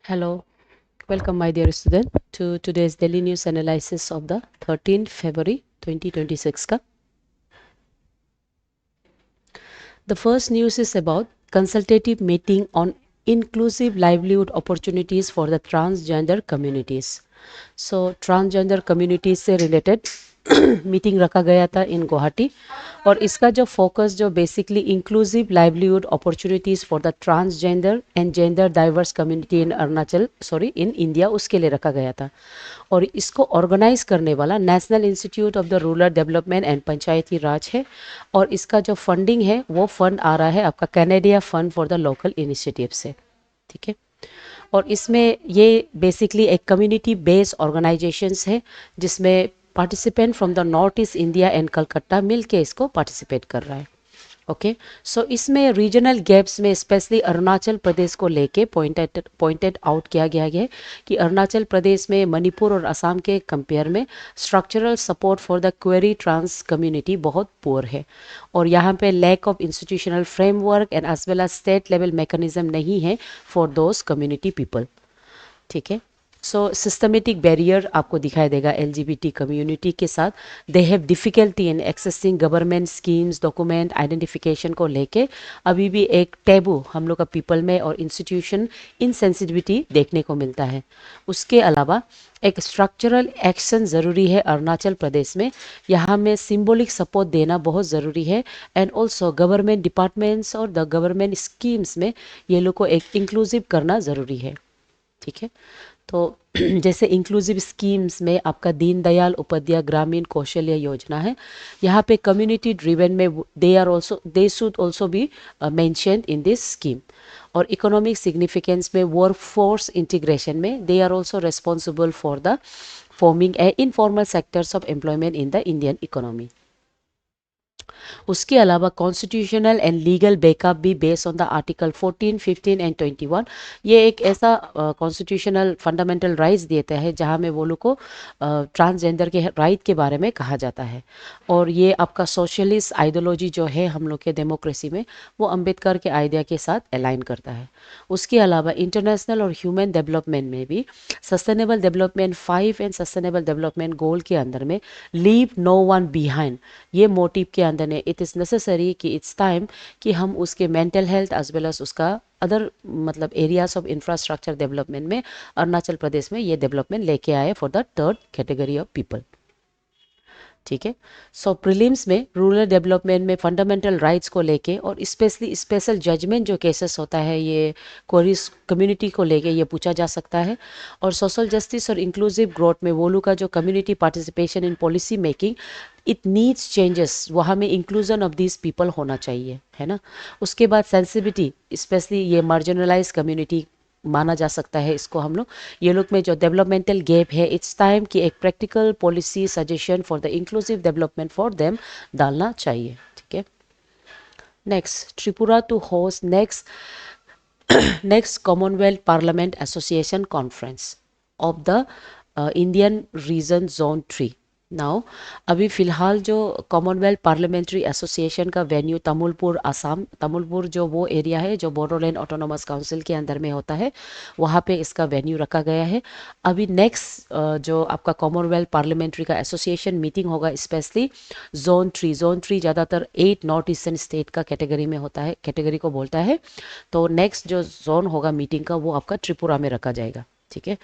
Hello, welcome my dear student to today's daily news analysis of the 13th February 2026 ka. The first news is about consultative meeting on inclusive livelihood opportunities for the transgender communities. So transgender communities से related meeting रखा गया था इन गुवाहाटी और इसका जो focus जो basically inclusive livelihood opportunities for the transgender and gender diverse community in Arunachal in India उसके लिए रखा गया था। और इसको ऑर्गेनाइज करने वाला national institute of the rural development and Panchayati Raj है और इसका जो फंडिंग है वो फंड आ रहा है आपका Canadian fund for the local initiative से। ठीक है, और इसमें ये बेसिकली एक कम्युनिटी बेस्ड ऑर्गेनाइजेशंस है जिसमें participant from the north east India and Calcutta मिल के इसको पार्टिसिपेट कर रहा है। ओके, सो इसमें रीजनल गैप्स में स्पेशली अरुणाचल प्रदेश को लेके पॉइंटेड आउट किया गया है कि अरुणाचल प्रदेश में मणिपुर और असम के कंपेयर में structural support for the queer trans community बहुत पुअर है और यहाँ पे lack of institutional framework and as well as state level mechanism नहीं है फॉर दोज कम्युनिटी पीपल। ठीक है, सो सिस्टमेटिक बैरियर आपको दिखाई देगा एलजीबीटी कम्युनिटी के साथ। They have difficulty in accessing government schemes document identification को लेके अभी भी एक टैबू हम लोग का पीपल में और इंस्टीट्यूशन इनसेंसिटिविटी देखने को मिलता है। उसके अलावा एक स्ट्रक्चरल एक्शन ज़रूरी है अरुणाचल प्रदेश में, यहाँ में सिंबॉलिक सपोर्ट देना बहुत ज़रूरी है एंड ऑल्सो गवर्नमेंट डिपार्टमेंट्स और द गवर्नमेंट स्कीम्स में ये लोग को एक इंक्लूसिव करना ज़रूरी है। ठीक है, तो जैसे इंक्लूसिव स्कीम्स में आपका दीनदयाल उपाध्याय ग्रामीण कौशल्य योजना है, यहाँ पे कम्युनिटी ड्रिवन में they should also be mentioned in this scheme. और इकोनॉमिक सिग्निफिकेंस में वर्क फोर्स इंटीग्रेशन में they are also responsible for the forming a informal sectors of employment in the Indian economy. उसके अलावा constitutional and legal backup भी based on the article 14, 15 and 21। ये एक ऐसा constitutional fundamental rights देता है जहाँ में वो लोग को ट्रांसजेंडर के राइट के बारे में कहा जाता है और ये आपका सोशलिस्ट आइडियोलॉजी जो है हम लोग के डेमोक्रेसी में वो अम्बेडकर के आइडिया के साथ अलाइन करता है। उसके अलावा इंटरनेशनल और ह्यूमन डेवलपमेंट में भी sustainable development 5 and sustainable development goal के अंदर में लीव नो वन बिहाइंड ये मोटिव के अंदर ने इट इज़ नेसेसरी कि इट्स टाइम कि हम उसके mental health as well as उसका अदर मतलब एरियाज ऑफ इंफ्रास्ट्रक्चर डेवलपमेंट में अरुणाचल प्रदेश में ये डेवलपमेंट लेके आए for the third category of people. ठीक है, सो प्रीलिम्स में रूरल डेवलपमेंट में फंडामेंटल राइट्स को लेके और स्पेशली स्पेशल जजमेंट जो केसेस होता है ये कोरिस कम्युनिटी को लेके ये पूछा जा सकता है। और सोशल जस्टिस और इंक्लूसिव ग्रोथ में वो लोग का जो community participation in policy making it needs changes, वहाँ में इंक्लूजन ऑफ दिस पीपल होना चाहिए, है ना। उसके बाद सेंसिटिविटी स्पेशली ये मार्जिनलाइज कम्युनिटी माना जा सकता है इसको हम लोग। ये लोग में जो डेवलपमेंटल गैप है इट्स टाइम कि एक practical policy suggestion for the inclusive development for them डालना चाहिए। ठीक है, next Tripura to host next Commonwealth Parliament Association conference of the Indian region zone 3। Now अभी फ़िलहाल जो कॉमनवेल्थ पार्लियामेंट्री एसोसिएशन का वेन्यू तमुलपुर असम, तमुलपुर जो वो एरिया है जो बोडोलैंड ऑटोनोमस काउंसिल के अंदर में होता है, वहाँ पे इसका वेन्यू रखा गया है। अभी नेक्स्ट जो आपका कॉमनवेल्थ पार्लियामेंट्री का एसोसिएशन मीटिंग होगा स्पेशली जोन 3 ज़्यादातर 8 नॉर्थ ईस्टर्न स्टेट का कैटेगरी में होता है, कैटेगरी को बोलता है। तो नेक्स्ट जो जोन होगा मीटिंग का वो आपका त्रिपुरा में रखा जाएगा। ठीक है,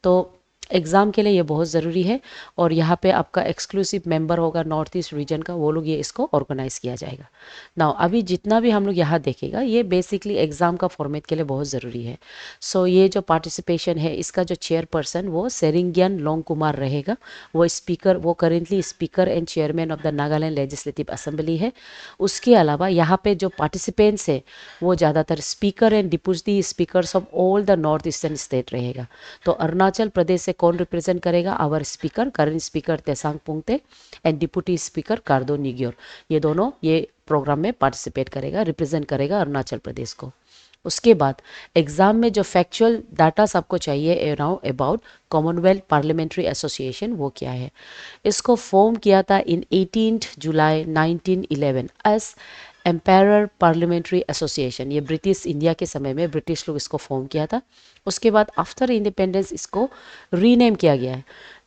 तो एग्ज़ाम के लिए ये बहुत ज़रूरी है और यहाँ पे आपका एक्सक्लूसिव मेंबर होगा नॉर्थ ईस्ट रीजन का, वो लोग ये इसको ऑर्गेनाइज किया जाएगा। नाउ अभी जितना भी हम लोग यहाँ देखेगा ये बेसिकली एग्ज़ाम का फॉर्मेट के लिए बहुत ज़रूरी है। सो ये जो पार्टिसिपेशन है इसका जो चेयरपर्सन वो सेरिंग्यान लोंग कुमार रहेगा, वो स्पीकर, वो currently speaker and chairman of the Nagaland legislative assembly है। उसके अलावा यहाँ पे जो पार्टिसिपेंट्स है वो ज़्यादातर speaker and deputy speakers of all the north eastern state रहेगा। तो अरुणाचल प्रदेश से कौन रिप्रेजेंट करेगा? Our speaker, current speaker Tesam Pongte and deputy speaker Kardo Nyigyor, ये दोनों ये प्रोग्राम में पार्टिसिपेट करेगा, रिप्रेजेंट करेगा अरुणाचल प्रदेश को। उसके बाद एग्जाम में जो फैक्चुअल डाटा सबको चाहिए अबाउट कॉमनवेल्थ पार्लियामेंट्री एसोसिएशन वो क्या है, इसको फॉर्म किया था इन 18 जुलाई 1911 एज एम्पायर पार्लियामेंट्री एसोसिएशन, ये ब्रिटिश इंडिया के समय में ब्रिटिश लोग इसको फॉर्म किया था। उसके बाद आफ्टर इंडिपेंडेंस इसको रीनेम किया गया है।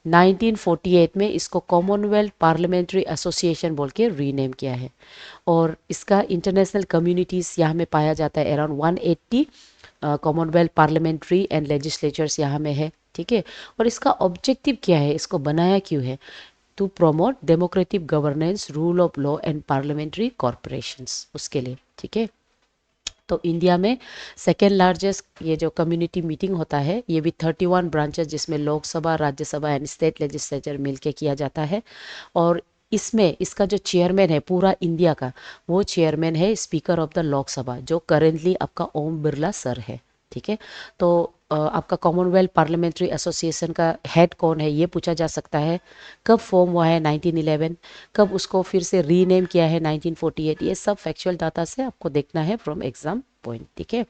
1948 में इसको कॉमनवेल्थ पार्लियामेंट्री एसोसिएशन बोल के रीनेम किया है। और इसका इंटरनेशनल कम्युनिटीज़ यहाँ में पाया जाता है, around 180 Commonwealth parliamentary and legislatures यहाँ में है। ठीक है, और इसका ऑब्जेक्टिव क्या है, इसको बनाया क्यों है? To promote democratic governance, rule of law and parliamentary corporations, उसके लिए। ठीक है, तो इंडिया में सेकेंड लार्जेस्ट ये जो कम्युनिटी मीटिंग होता है, ये भी 31 ब्रांचेस, जिसमें Lok Sabha, Rajya Sabha and state legislature मिलके किया जाता है। और इसमें इसका जो चेयरमैन है पूरा इंडिया का, वो चेयरमैन है स्पीकर ऑफ द लोकसभा, जो करेंटली आपका ओम बिरला सर है। ठीक है, तो आपका कॉमनवेल्थ पार्लियामेंट्री एसोसिएशन का हेड कौन है ये पूछा जा सकता है। कब फॉर्म हुआ है? 1911। कब उसको फिर से रीनेम किया है? 1948। ये सब फैक्चुअल डाटा से आपको देखना है फ्रॉम एग्जाम पॉइंट। ठीक है,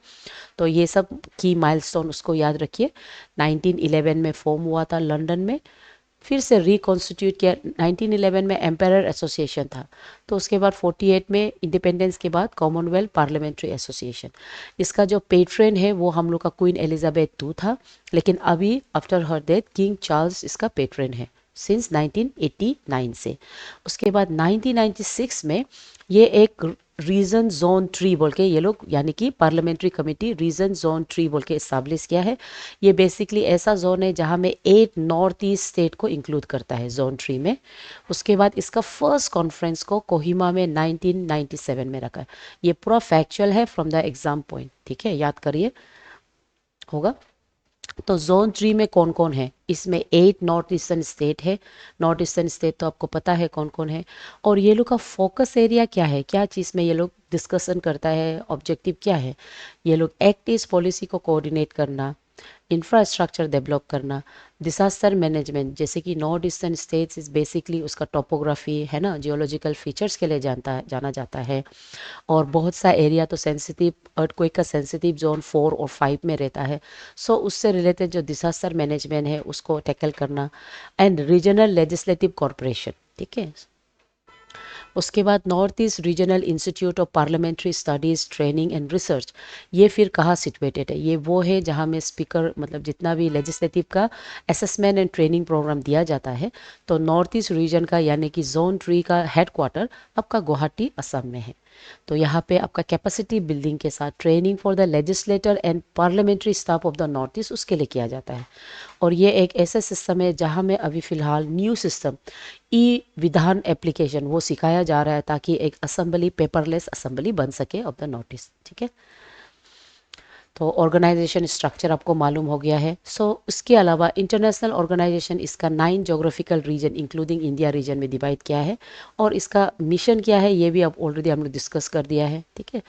तो ये सब की माइलस्टोन उसको याद रखिए। 1911 में फॉर्म हुआ था लंदन में, फिर से रिकॉन्स्टिट्यूट किया। 1911 में एम्पायर एसोसिएशन था, तो उसके बाद 48 में इंडिपेंडेंस के बाद कॉमनवेल्थ पार्लियामेंट्री एसोसिएशन। इसका जो पेट्रन है वो हम लोग का क्वीन एलिजाबेथ II था, लेकिन अभी after her death king Charles इसका पेट्रन है सिंस 1989 से। उसके बाद 1996 में ये एक रीजन जोन ट्री बोल के ये लोग, यानी कि पार्लियामेंट्री कमेटी रीजन जोन ट्री बोल के इस्टेब्लिश किया है। ये बेसिकली ऐसा जोन है जहाँ में 8 नॉर्थ ईस्ट स्टेट को इंक्लूड करता है जोन ट्री में। उसके बाद इसका फर्स्ट कॉन्फ्रेंस को कोहिमा में 1997 में रखा है। ये पूरा फैक्चुअल है फ्रॉम द एग्जाम पॉइंट। ठीक है, याद करिए, होगा। तो जोन 3 में कौन कौन है? इसमें 8 नॉर्थ ईस्टर्न स्टेट है। नॉर्थ ईस्टर्न स्टेट तो आपको पता है कौन कौन है। और ये लोग का फोकस एरिया क्या है, क्या चीज़ में ये लोग डिस्कशन करता है, ऑब्जेक्टिव क्या है? ये लोग एक्ट ईस्ट पॉलिसी को कोऑर्डिनेट करना, इंफ्रास्ट्रक्चर डेवलप करना, डिसास्टर मैनेजमेंट, जैसे कि north eastern states is basically उसका टोपोग्राफी है ना, जियोलॉजिकल फीचर्स के लिए जाना जाता है। और बहुत सा एरिया तो सेंसिटिव, अर्थक्वेक का सेंसिटिव जोन 4 और 5 में रहता है। सो उससे रिलेटेड जो डिसास्टर मैनेजमेंट है उसको टैकल करना। And regional legislative corporation. ठीक है, उसके बाद north east regional institute of parliamentary studies training and research, ये फिर कहाँ सिचुएटेड है? ये वो है जहाँ में स्पीकर, मतलब जितना भी लेजिस्लेटिव का असेसमेंट एंड ट्रेनिंग प्रोग्राम दिया जाता है, तो नॉर्थ ईस्ट रीजन का यानी कि जोन 3 का हेडक्वार्टर आपका गुवाहाटी असम में है। तो यहाँ पे आपका कैपेसिटी बिल्डिंग के साथ training for the legislator and parliamentary staff of the north east, उसके लिए किया जाता है। और ये एक ऐसा सिस्टम है जहाँ में अभी फ़िलहाल न्यू सिस्टम ई विधान एप्लीकेशन वो सिखाया जा रहा है, ताकि एक असेंबली, पेपरलेस असेंबली बन सके ऑफ द नॉर्थ ईस्ट। ठीक है, तो ऑर्गेनाइजेशन स्ट्रक्चर आपको मालूम हो गया है। सो उसके अलावा इंटरनेशनल ऑर्गेनाइजेशन इसका 9 geographical region including India region में डिवाइड किया है। और इसका मिशन क्या है ये भी अब ऑलरेडी हमने डिस्कस कर दिया है। ठीक है,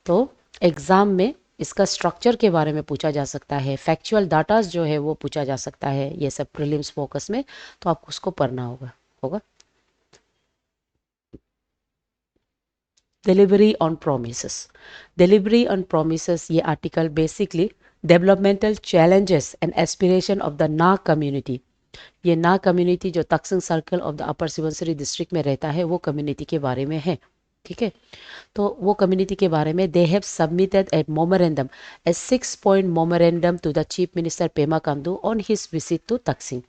तो एग्ज़ाम में इसका स्ट्रक्चर के बारे में पूछा जा सकता है, फैक्चुअल डाटाज जो है वो पूछा जा सकता है, ये सब प्रीलिम्स फोकस में, तो आपको उसको पढ़ना होगा। Delivery on promises. Delivery on promises, ये article basically developmental challenges and aspiration of the Na community. ये ना कम्युनिटी जो Taksing circle of the Upper Subansiri district में रहता है, वो कम्युनिटी के बारे में है। ठीक है, तो वो कम्युनिटी के बारे में they have submitted a memorandum, a 6 point memorandum to the chief minister Pema Khandu on his visit to Taksing.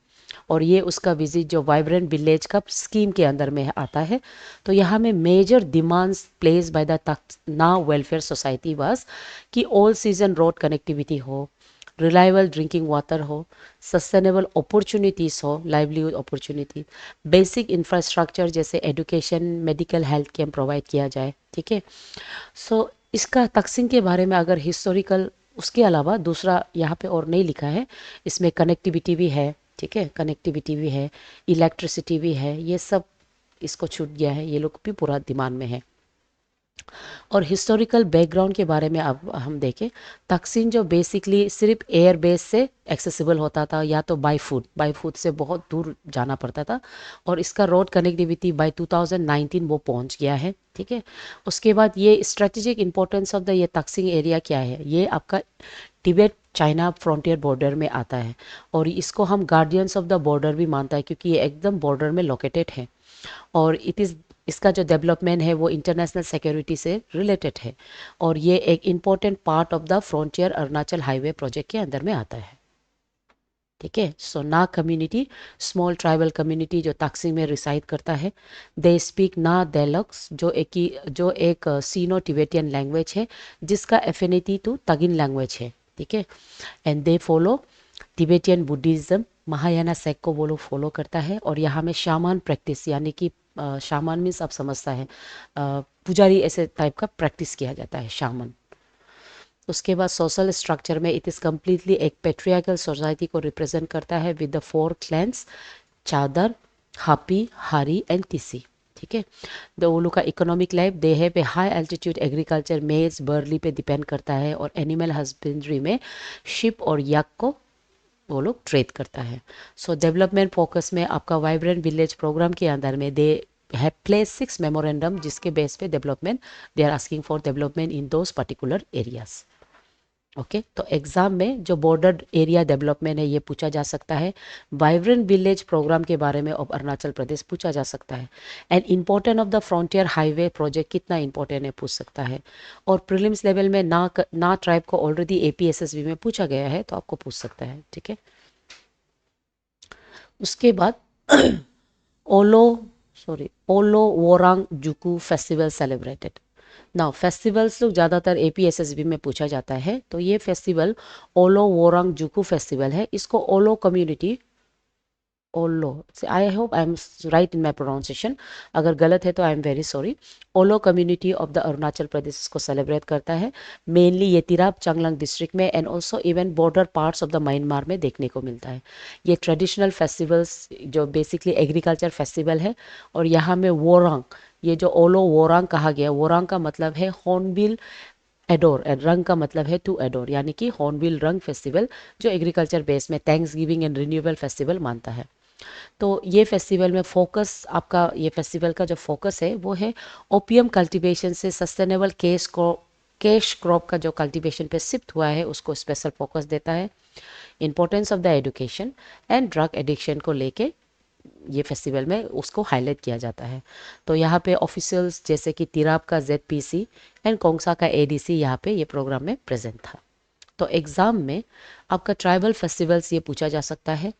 और ये उसका विजिट जो वाइब्रेंट विलेज का स्कीम के अंदर में आता है। तो यहाँ में major demands place by the ना वेलफेयर सोसाइटी वाज कि ऑल सीजन रोड कनेक्टिविटी हो, रिलायबल ड्रिंकिंग वाटर हो, सस्टेनेबल अपॉर्चुनिटीज़ हो, लाइवलीहुड अपॉर्चुनिटी, बेसिक इंफ्रास्ट्रक्चर जैसे education, medical, health camp provide किया जाए। ठीक है, सो इसका तकसीम के बारे में अगर हिस्टोरिकल, उसके अलावा दूसरा यहाँ पे और नहीं लिखा है, इसमें कनेक्टिविटी भी है। ठीक है, कनेक्टिविटी भी है, इलेक्ट्रिसिटी भी है, ये सब इसको छूट गया है, ये लोग भी पूरा दिमाग में है। और हिस्टोरिकल बैकग्राउंड के बारे में अब हम देखें, तकसीम जो बेसिकली सिर्फ एयर बेस से एक्सेसिबल होता था, या तो बाय फूड से बहुत दूर जाना पड़ता था। और इसका रोड कनेक्टिविटी बाय 2019 वो पहुंच गया है। ठीक है, उसके बाद ये स्ट्रेटेजिक इंपॉर्टेंस ऑफ द ये तकसीम एरिया क्या है, ये आपका तिब्बत चाइना फ्रंटियर बॉर्डर में आता है। और इसको हम गार्डियंस ऑफ द बॉर्डर भी मानता है, क्योंकि ये एकदम बॉर्डर में लोकेटेड है। और इट इज़ इसका जो डेवलपमेंट है वो इंटरनेशनल सिक्योरिटी से रिलेटेड है और ये एक important part of the frontier Arunachal highway project के अंदर में आता है। ठीक है, सो ना कम्युनिटी स्मॉल ट्राइबल कम्युनिटी जो ताक्सिंग में रिसाइड करता है, दे स्पीक ना डेलक्स जो एक सीनो टिबेटियन लैंग्वेज है जिसका एफिनिटी टू तगिन लैंग्वेज है। ठीक है, and they follow Tibetan Buddhism, Mahayana sect को वो लोग फॉलो करता है और यहाँ में शामान प्रैक्टिस यानी कि शामान मीन्स आप समझता है पुजारी ऐसे टाइप का प्रैक्टिस किया जाता है शामन। उसके बाद सोशल स्ट्रक्चर में इट इज़ कम्प्लीटली एक पेट्रियार्कल सोसाइटी को रिप्रेजेंट करता है विद द 4 क्लैंस चादर, हापी, हारी एंड टीसी। ठीक है, द ओलू का इकोनॉमिक लाइफ दे है पे हाई एल्टीट्यूड एग्रीकल्चर मेज बर्ली पे डिपेंड करता है और एनिमल हस्बेंड्री में शिप और यक को वो लोग ट्रेड करता है। सो डेवलपमेंट फोकस में आपका वाइब्रेंट विलेज प्रोग्राम के अंदर में दे हैव प्लेस 6 मेमोरेंडम जिसके बेस पे development they are asking for development in those particular areas. Okay, तो एग्जाम में जो बॉर्डर एरिया डेवलपमेंट है ये पूछा जा सकता है। वाइब्रेंट विलेज प्रोग्राम के बारे में ऑफ अरुणाचल प्रदेश पूछा जा सकता है। And important of the frontier highway project कितना इंपॉर्टेंट है पूछ सकता है। और प्रीलिम्स लेवल में ना ट्राइब को ऑलरेडी एपीएसएसबी में पूछा गया है तो आपको पूछ सकता है। ठीक है, उसके बाद ओलो ओलो वोरांग जुकू फेस्टिवल सेलिब्रेटेड। नाउ फेस्टिवल्स लोग ज़्यादातर एपीएसएसबी में पूछा जाता है तो ये फेस्टिवल ओलो वोरांग जुकू फेस्टिवल है। इसको ओलो कम्युनिटी ओलो, I hope I am right in my pronunciation, अगर गलत है तो आई एम वेरी सॉरी। ओलो community of the Arunachal Pradesh इसको सेलिब्रेट करता है मेनली ये तिराप चांगलांग डिस्ट्रिक्ट में and also even border parts of the Myanmar में देखने को मिलता है। ये ट्रेडिशनल फेस्टिवल्स जो बेसिकली एग्रीकल्चर फेस्टिवल है और यहाँ में वोरांग, ये जो ओलो वोरांग कहा गया, वोरांग का मतलब है हॉर्नबिल एडोर एंड रंग का मतलब है टू एडोर यानी कि हॉर्नबिल रंग फेस्टिवल जो एग्रीकल्चर बेस में thanks giving and renewable festival मानता है। तो ये फेस्टिवल में फोकस आपका ये फेस्टिवल का जो फोकस है वो है ओपियम कल्टीवेशन से सस्टेनेबल कैश क्रॉप का जो कल्टीवेशन पे शिफ्ट हुआ है उसको स्पेशल फोकस देता है। Importance of the education and drug addiction को लेके ये फेस्टिवल में उसको हाईलाइट किया जाता है। तो यहाँ पे ऑफिशियल्स जैसे कि तिराप का जेडपीसी एंड कोंगसा का एडीसी यहाँ पे ये प्रोग्राम में प्रेजेंट था। तो एग्ज़ाम में आपका ट्राइबल फेस्टिवल्स ये पूछा जा सकता है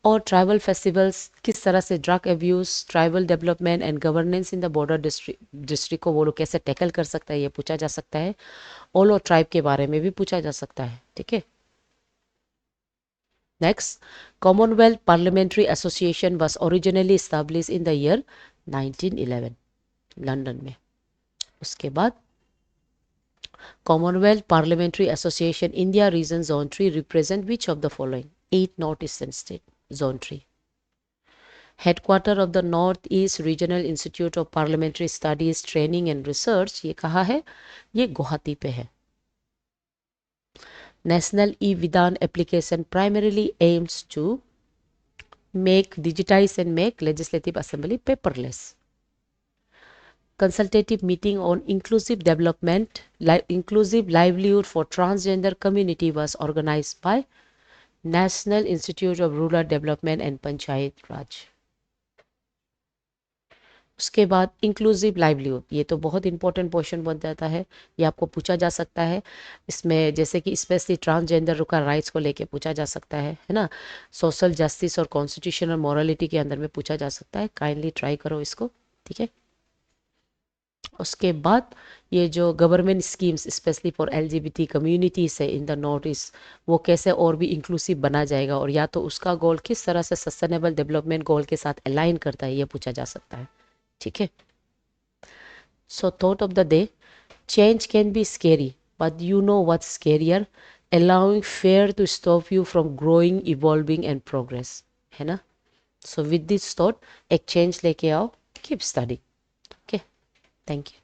और ट्राइबल फेस्टिवल्स किस तरह से drug abuse, tribal development and governance in the border district को वो लोग कैसे टैकल कर सकता है ये पूछा जा सकता है। ओलो ट्राइब के बारे में भी पूछा जा सकता है। ठीक है, next, Commonwealth parliamentary association was originally established in the year 1911 London में। उसके बाद Commonwealth parliamentary association India region zone 3 represent which of the following 8 north eastern state zone 3। Headquarter of the north east regional institute of parliamentary studies training and research ये कहाँ है, ये गुवाहाटी पे है। National e Vidhan application primarily aims to make digitize and make legislative assembly paperless. Consultative meeting on inclusive development, inclusive livelihood for transgender community was organized by National Institute of Rural Development and Panchayat Raj. उसके बाद inclusive livelihood, ये तो बहुत important question बन जाता है, ये आपको पूछा जा सकता है। इसमें जैसे कि स्पेशली ट्रांसजेंडर का राइट्स को लेके पूछा जा सकता है ना। सोशल जस्टिस और कॉन्स्टिट्यूशनल मॉरलिटी के अंदर में पूछा जा सकता है, काइंडली ट्राई करो इसको। ठीक है, उसके बाद ये जो government schemes specially for LGBT communities है इन द नॉर्थ ईस्ट वो कैसे और भी इंक्लूसिव बना जाएगा और या तो उसका गोल किस तरह से सस्टेनेबल डेवलपमेंट गोल के साथ अलाइन करता है ये पूछा जा सकता है। ठीक है, so thought of the day, change can be scary but you know what's scarier, allowing fear to stop you from growing, evolving and progress, है ना। so with this thought एक change लेके आओ, keep studying. Okay, thank you.